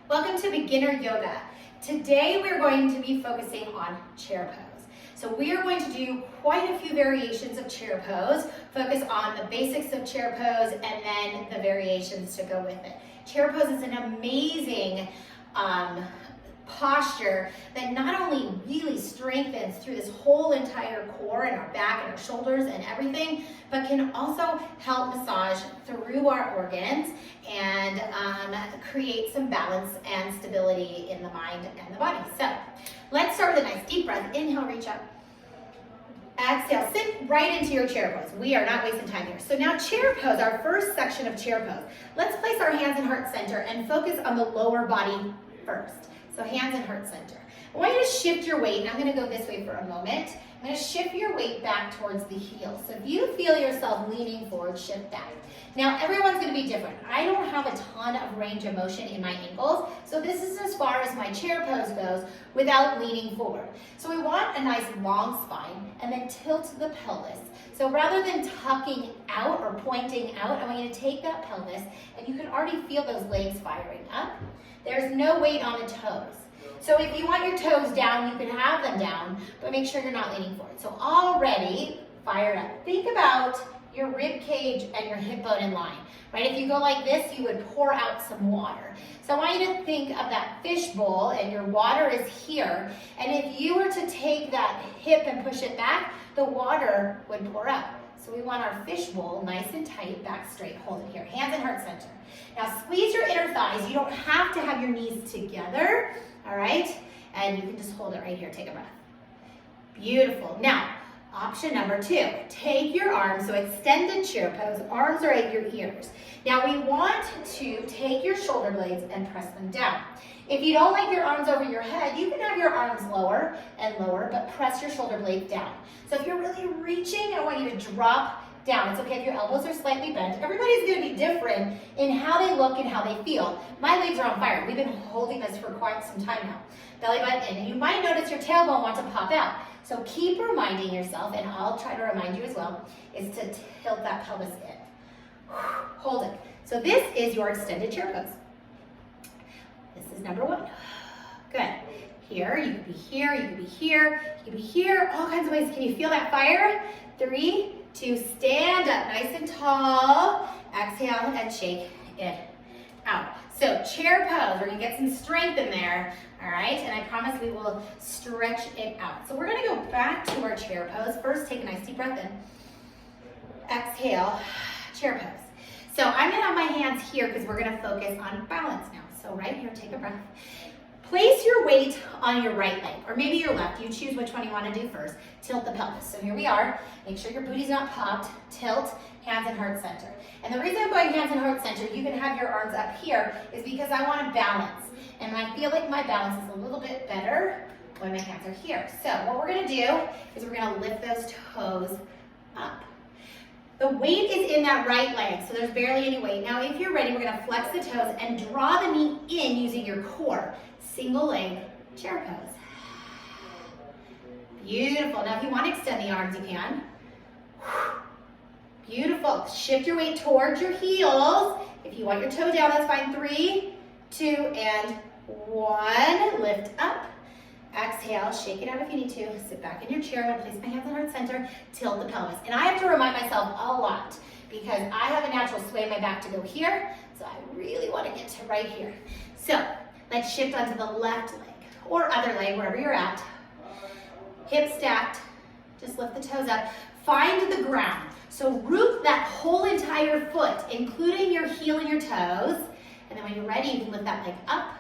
Welcome to beginner yoga. Today we're going to be focusing on chair pose. So we are going to do quite a few variations of chair pose, focus on the basics of chair pose and then the variations to go with it. Chair pose is an amazing posture that not only really strengthens through this whole entire core and our back and our shoulders and everything, but can also help massage through our organs and create some balance and stability in the mind and the body. So let's start with a nice deep breath. Inhale, reach up. Exhale, sit right into your chair pose. We are not wasting time here. So now chair pose, our first section of chair pose. Let's place our hands in heart center and focus on the lower body first. So hands in heart center. I want you to shift your weight, and I'm going to go this way for a moment. I'm going to shift your weight back towards the heel. So if you feel yourself leaning forward, shift back. Now everyone's going to be different. I don't have a ton of range of motion in my ankles, so this is as far as my chair pose goes without leaning forward. So we want a nice long spine and then tilt the pelvis. So rather than tucking out or pointing out, I want you to take that pelvis, and you can already feel those legs firing up. There's no weight on the toes. So if you want your toes down, you can have them down, but make sure you're not leaning forward. So already fired up. Think about your rib cage and your hip bone in line, right? If you go like this, you would pour out some water. So I want you to think of that fish bowl and your water is here. And if you were to take that hip and push it back, the water would pour out. So we want our fish bowl nice and tight, back straight. Hold it here, hands in heart center. Now squeeze your inner thighs. You don't have to have your knees together, all right? And you can just hold it right here, take a breath. Beautiful. Now, option number 2, take your arms, so extended chair pose, arms are at your ears. Now we want to take your shoulder blades and press them down. If you don't like your arms over your head, you can have your arms lower and lower, but press your shoulder blades down. So if you're really reaching, I want you to drop down. It's okay if your elbows are slightly bent. Everybody's gonna be different in how they look and how they feel. My legs are on fire. We've been holding this for quite some time now. Belly button in, and you might notice your tailbone want to pop out. So keep reminding yourself, and I'll try to remind you as well, is to tilt that pelvis in. Hold it. So this is your extended chair pose. This is number 1. Good. Here, you could be here, you could be here, you could be here, all kinds of ways. Can you feel that fire? 3, 2, stand up nice and tall. Exhale and shake it out. So chair pose, where you get some strength in there, all right? And I promise we will stretch it out. So we're gonna go back to our chair pose. First, take a nice deep breath in. Exhale, chair pose. So I'm gonna have my hands here because we're gonna focus on balance now. So right here, take a breath. Place your weight on your right leg, or maybe your left. You choose which one you want to do first. Tilt the pelvis. So here we are. Make sure your booty's not popped. Tilt, hands in heart center. And the reason I'm going hands in heart center, you can have your arms up here, is because I want to balance. And I feel like my balance is a little bit better when my hands are here. So what we're going to do is we're going to lift those toes up. The weight is in that right leg, so there's barely any weight. Now if you're ready, we're going to flex the toes and draw the knee in using your core. Single leg chair pose. Beautiful. Now if you want to extend the arms, you can. Beautiful. Shift your weight towards your heels. If you want your toe down, that's fine. 3, 2, and 1. Lift up. Exhale, shake it out if you need to. Sit back in your chair. I'm going to place my hands in heart center. Tilt the pelvis. And I have to remind myself a lot because I have a natural sway in my back to go here. So I really want to get to right here. So let's shift onto the left leg or other leg, wherever you're at. Hips stacked. Just lift the toes up. Find the ground. So root that whole entire foot, including your heel and your toes. And then when you're ready, you can lift that leg up.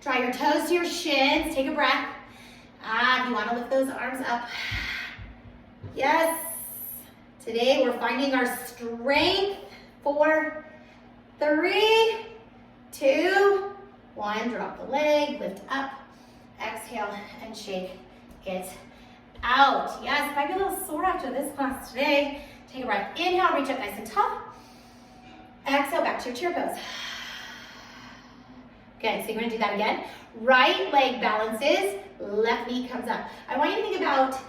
Draw your toes to your shins. Take a breath. You want to lift those arms up. Yes. Today we're finding our strength. 4, 3, 2, 1. Drop the leg, lift up, exhale, and shake it out. Yes, if I get a little sore after this class today, take a breath. Inhale, reach up nice and tall. Exhale, back to your chair pose. Good, so you're gonna do that again. Right leg balances, left knee comes up. I want you to think about,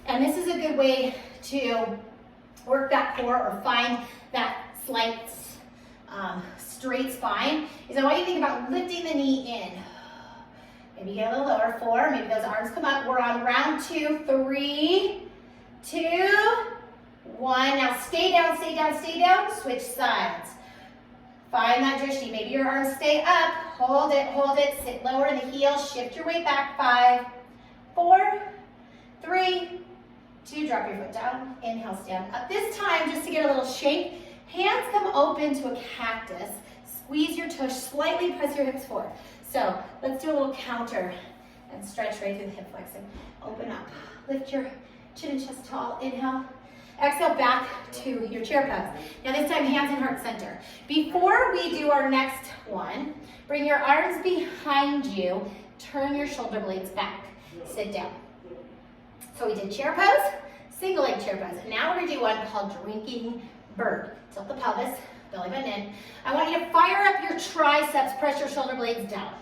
and this is a good way to work that core or find that slight straight spine, is I want you to think about lifting the knee in. Maybe get a little lower. 4, maybe those arms come up. We're on round 2. 3, 2, 1. Now stay down, stay down, stay down. Switch sides. Find that drishti. Maybe your arms stay up. Hold it. Sit lower in the heels. Shift your weight back. 5, 4, 3, 2. Drop your foot down. Inhale, stand up. This time, just to get a little shake, hands come open to a cactus. Squeeze your tush. Slightly press your hips forward. So let's do a little counter and stretch right through the hip flexing. Open up. Lift your chin and chest tall. Inhale. Exhale back to your chair pose. Now this time, hands in heart center. Before we do our next one, bring your arms behind you. Turn your shoulder blades back. Sit down. So we did chair pose, single leg chair pose. Now we're gonna do one called drinking bird. Tilt the pelvis, belly button in. I want you to fire up your triceps, press your shoulder blades down.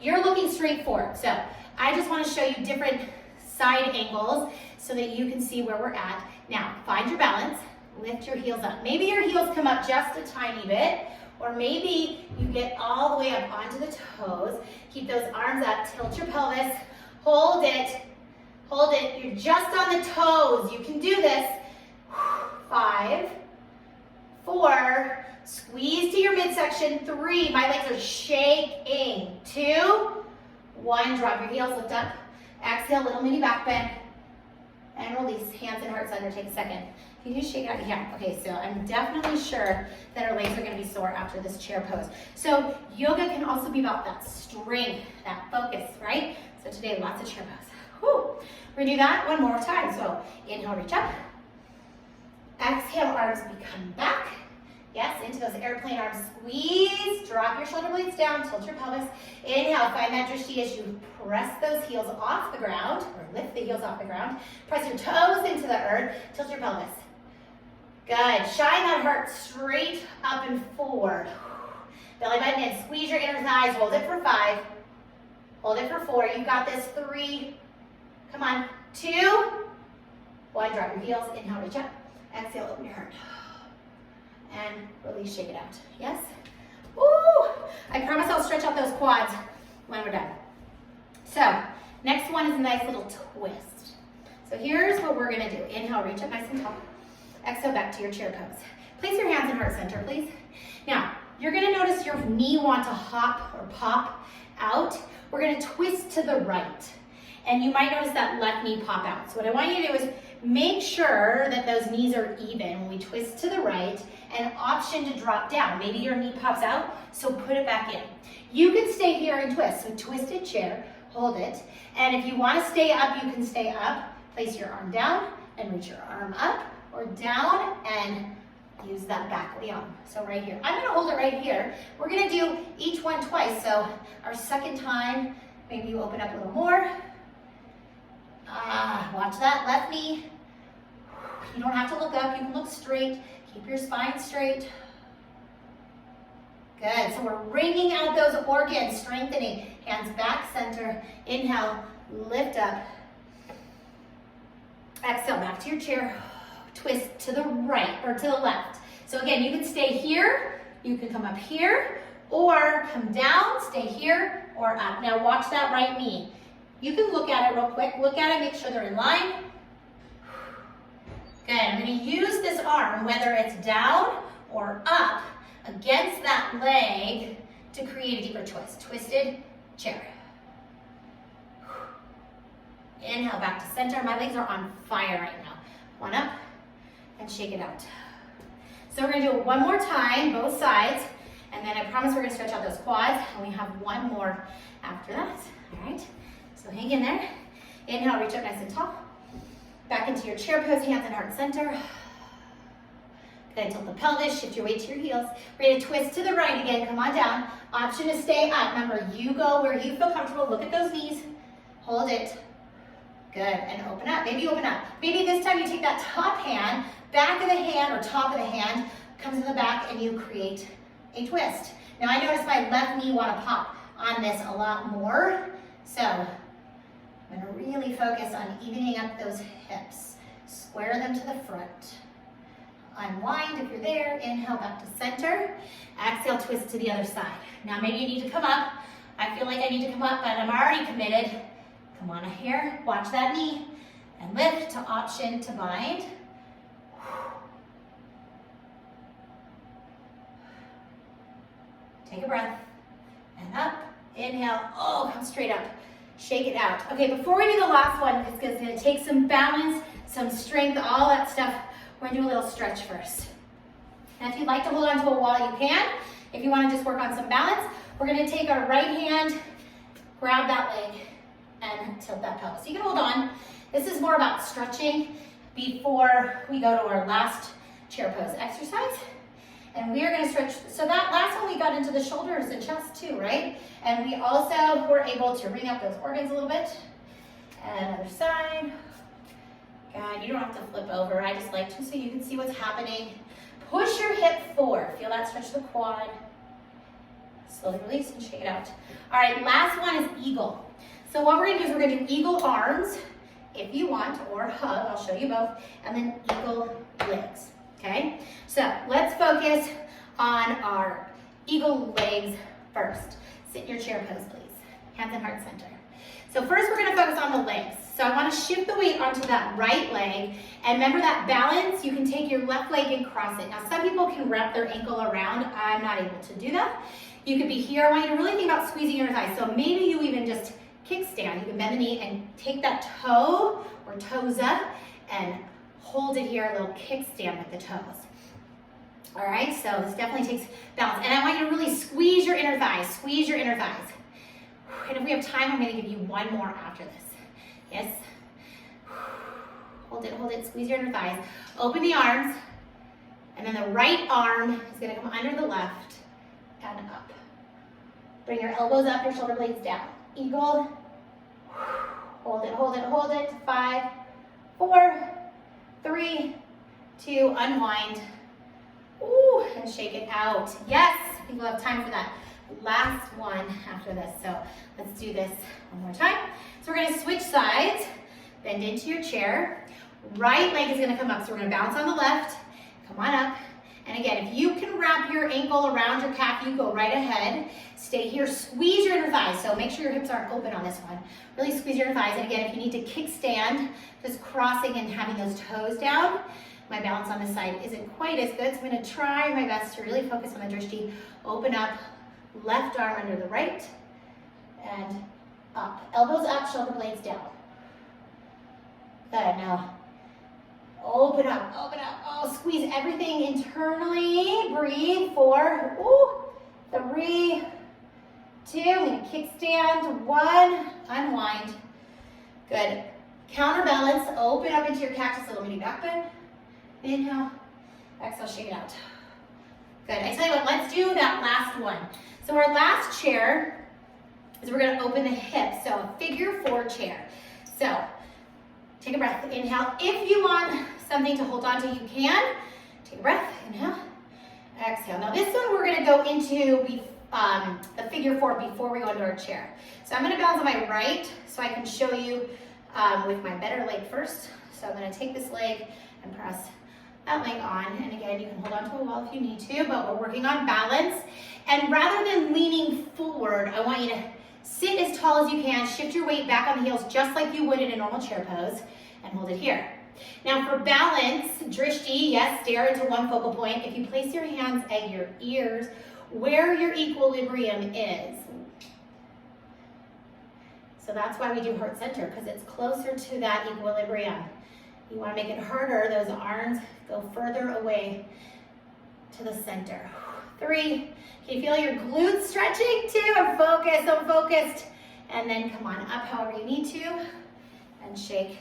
You're looking straight forward. So I just wanna show you different side angles so that you can see where we're at. Now, find your balance, lift your heels up. Maybe your heels come up just a tiny bit, or maybe you get all the way up onto the toes. Keep those arms up, tilt your pelvis, hold it, you're just on the toes. You can do this. 5, 4, squeeze to your midsection. 3, my legs are shaking. 2, 1, drop your heels, lift up. Exhale, little mini back bend. And release, hands in heart center, take a second. Can you shake out? Yeah, okay, so I'm definitely sure that our legs are gonna be sore after this chair pose. So yoga can also be about that strength, that focus, right? So today, lots of chair pose. Whew. We're gonna do that one more time. So inhale, reach up. Exhale, arms become back. Yes, into those airplane arms. Squeeze, drop your shoulder blades down, tilt your pelvis. Inhale, find that drishti as you press those heels off the ground, or lift the heels off the ground. Press your toes into the earth, tilt your pelvis. Good, shine that heart straight up and forward. Belly button in, squeeze your inner thighs, hold it for 5. Hold it for 4, you got this. 3, come on, 2, 1, drop your heels, inhale, reach up. Exhale, open your heart. And release, shake it out. Yes? Woo! I promise I'll stretch out those quads when we're done. So, next one is a nice little twist. So here's what we're gonna do. Inhale, reach up nice and tall. Exhale, back to your chair pose. Place your hands in heart center, please. Now, you're gonna notice your knee want to hop or pop out. We're gonna twist to the right. And you might notice that left knee pop out. So what I want you to do is make sure that those knees are even when we twist to the right, and option to drop down. Maybe your knee pops out, so put it back in. You can stay here and twist. So twisted chair, hold it. And if you want to stay up, you can stay up. Place your arm down and reach your arm up, or down and use that back of the arm. So right here. I'm gonna hold it right here. We're gonna do each one twice. So our second time, maybe you open up a little more. Watch that left knee. You don't have to look up, you can look straight. Keep your spine straight. Good, so we're wringing out those organs, strengthening. Hands back, center. Inhale, lift up. Exhale, back to your chair. Twist to the right, or to the left. So again, you can stay here, you can come up here, or come down, stay here, or up. Now watch that right knee. You can look at it real quick. Look at it, make sure they're in line. Good, I'm gonna use this arm, whether it's down or up, against that leg to create a deeper twist. Twisted chair. Inhale, back to center. My legs are on fire right now. One up, and shake it out. So we're gonna do it one more time, both sides, and then I promise we're gonna stretch out those quads, and we have one more after that, all right? So hang in there. Inhale, reach up nice and tall. Back into your chair pose, hands in heart center. Good, tilt the pelvis, shift your weight to your heels. We're gonna twist to the right again, come on down. Option to stay up. Remember, you go where you feel comfortable. Look at those knees, hold it. Good, and open up, maybe open up. Maybe this time you take that top hand, back of the hand or top of the hand, comes to the back and you create a twist. Now I notice my left knee wanna pop on this a lot more. So I'm gonna really focus on evening up those hips. Square them to the front. Unwind if you're there, inhale back to center. Exhale, twist to the other side. Now maybe you need to come up. I feel like I I need to come up, but I'm already committed. Come on here, watch that knee, and lift to option to bind. Take a breath, and up, inhale, oh, come straight up, shake it out. Okay, before we do the last one, it's gonna take some balance, some strength, all that stuff. We're gonna do a little stretch first. And if you'd like to hold on to a wall, you can. If you wanna just work on some balance, we're gonna take our right hand, grab that leg, and tilt that pelvis. So you can hold on. This is more about stretching before we go to our last chair pose exercise. And we are gonna stretch, so that last one we got into the shoulders and chest too, right? And we also were able to ring up those organs a little bit. And other side. God, you don't have to flip over. I just like to so you can see what's happening. Push your hip forward. Feel that stretch the quad. Slowly release and shake it out. All right, last one is eagle. So what we're gonna do is we're gonna do eagle arms, if you want, or hug, I'll show you both, and then eagle legs, okay? So let's focus on our eagle legs first. Sit in your chair pose, please. Hands in heart center. So first we're gonna focus on the legs. So I wanna shift the weight onto that right leg, and remember that balance, you can take your left leg and cross it. Now some people can wrap their ankle around. I'm not able to do that. You could be here. I want you to really think about squeezing your thighs. So maybe you even just kickstand. You can bend the knee and take that toe or toes up and hold it here, a little kickstand with the toes. All right, so this definitely takes balance. And I want you to really squeeze your inner thighs, squeeze your inner thighs. And if we have time, I'm gonna give you one more after this. Yes. Hold it, squeeze your inner thighs. Open the arms, and then the right arm is gonna come under the left and up. Bring your elbows up, your shoulder blades down. Eagle. Hold it. 5, 4, 3, 2, unwind. Ooh, and shake it out. Yes, I think we'll have time for that last one after this. So let's do this one more time. So we're gonna switch sides, bend into your chair. Right leg is gonna come up, so we're gonna bounce on the left, come on up. And again, if you can wrap your ankle around your calf, you go right ahead. Stay here, squeeze your inner thighs. So make sure your hips aren't open on this one. Really squeeze your inner thighs. And again, if you need to kickstand, just crossing and having those toes down. My balance on this side isn't quite as good, so I'm gonna try my best to really focus on the drishti. Open up, left arm under the right, and up. Elbows up, shoulder blades down. Good, now open up. Oh, squeeze everything internally. Breathe. 4, 3, 2. I'm gonna kickstand. 1, unwind. Good. Counterbalance. Open up into your cactus, little mini back bend. Inhale. Exhale, shake it out. Good. I tell you what, let's do that last one. So our last chair is we're gonna open the hips. So a figure 4 chair. So take a breath, inhale. If you want something to hold on to, you can. Take a breath, inhale, exhale. Now this one we're gonna go into the figure 4 before we go into our chair. So I'm gonna balance on my right so I can show you with my better leg first. So I'm gonna take this leg and press that leg on. And again, you can hold on to a wall if you need to, but we're working on balance. And rather than leaning forward, I want you to sit as tall as you can, shift your weight back on the heels just like you would in a normal chair pose, and hold it here. Now for balance, drishti, yes, stare into one focal point. If you place your hands at your ears, where your equilibrium is. So that's why we do heart center, because it's closer to that equilibrium. You want to make it harder, those arms go further away to the center. 3, can you feel your glutes stretching too? I'm focused. And then come on up however you need to and shake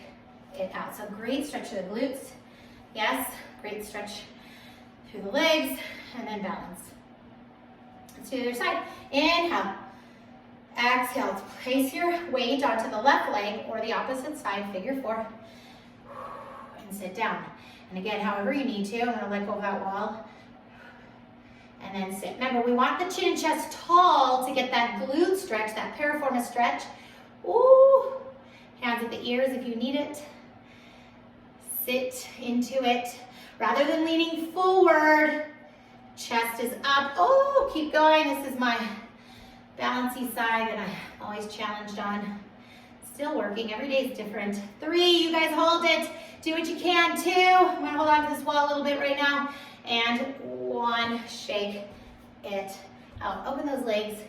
it out. So great stretch to the glutes. Yes, great stretch through the legs, and then balance. Let's do the other side. Inhale. Exhale. Place your weight onto the left leg or the opposite side, figure 4. And sit down. And again, however you need to. I'm going to let go of that wall. And then sit. Remember, we want the chin and chest tall to get that glute stretch, that piriformis stretch. Ooh. Hands at the ears if you need it. Sit into it. Rather than leaning forward, chest is up. Oh, keep going. This is my balancy side that I'm always challenged on. Still working, every day is different. 3, you guys hold it. Do what you can, 2. I'm gonna hold on to this wall a little bit right now. And 1, shake it out. Open those legs,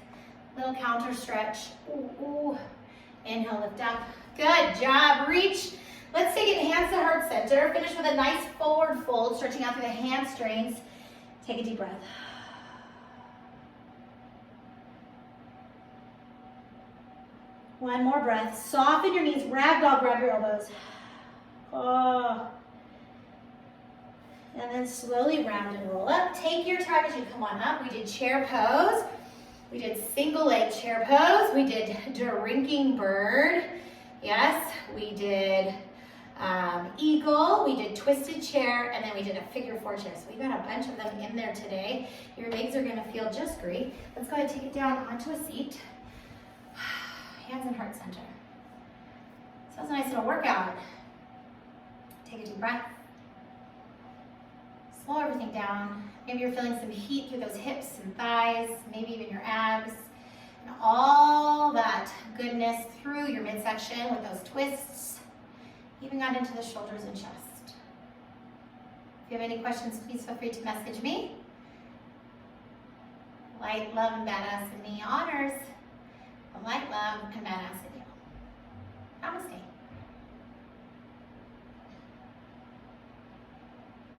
little counter stretch. Ooh, ooh. Inhale, lift up. Good job, reach. Let's take it hands to heart center. Finish with a nice forward fold, stretching out through the hamstrings. Take a deep breath. One more breath. Soften your knees, ragdoll, grab your elbows. Oh. And then slowly round and roll up. Take your time as you come on up. We did chair pose. We did single leg chair pose. We did drinking bird. Yes, we did eagle. We did twisted chair, and then we did a figure 4 chair. So we got a bunch of them in there today. Your legs are gonna feel just great. Let's go ahead and take it down onto a seat. Hands in heart center. So that was a nice little workout. Take a deep breath. Slow everything down. Maybe you're feeling some heat through those hips and thighs, maybe even your abs, and all that goodness through your midsection with those twists. Even got into the shoulders and chest. If you have any questions, please feel free to message me. Light, love, and badass in me honors the light, love, and badass in you. Namaste.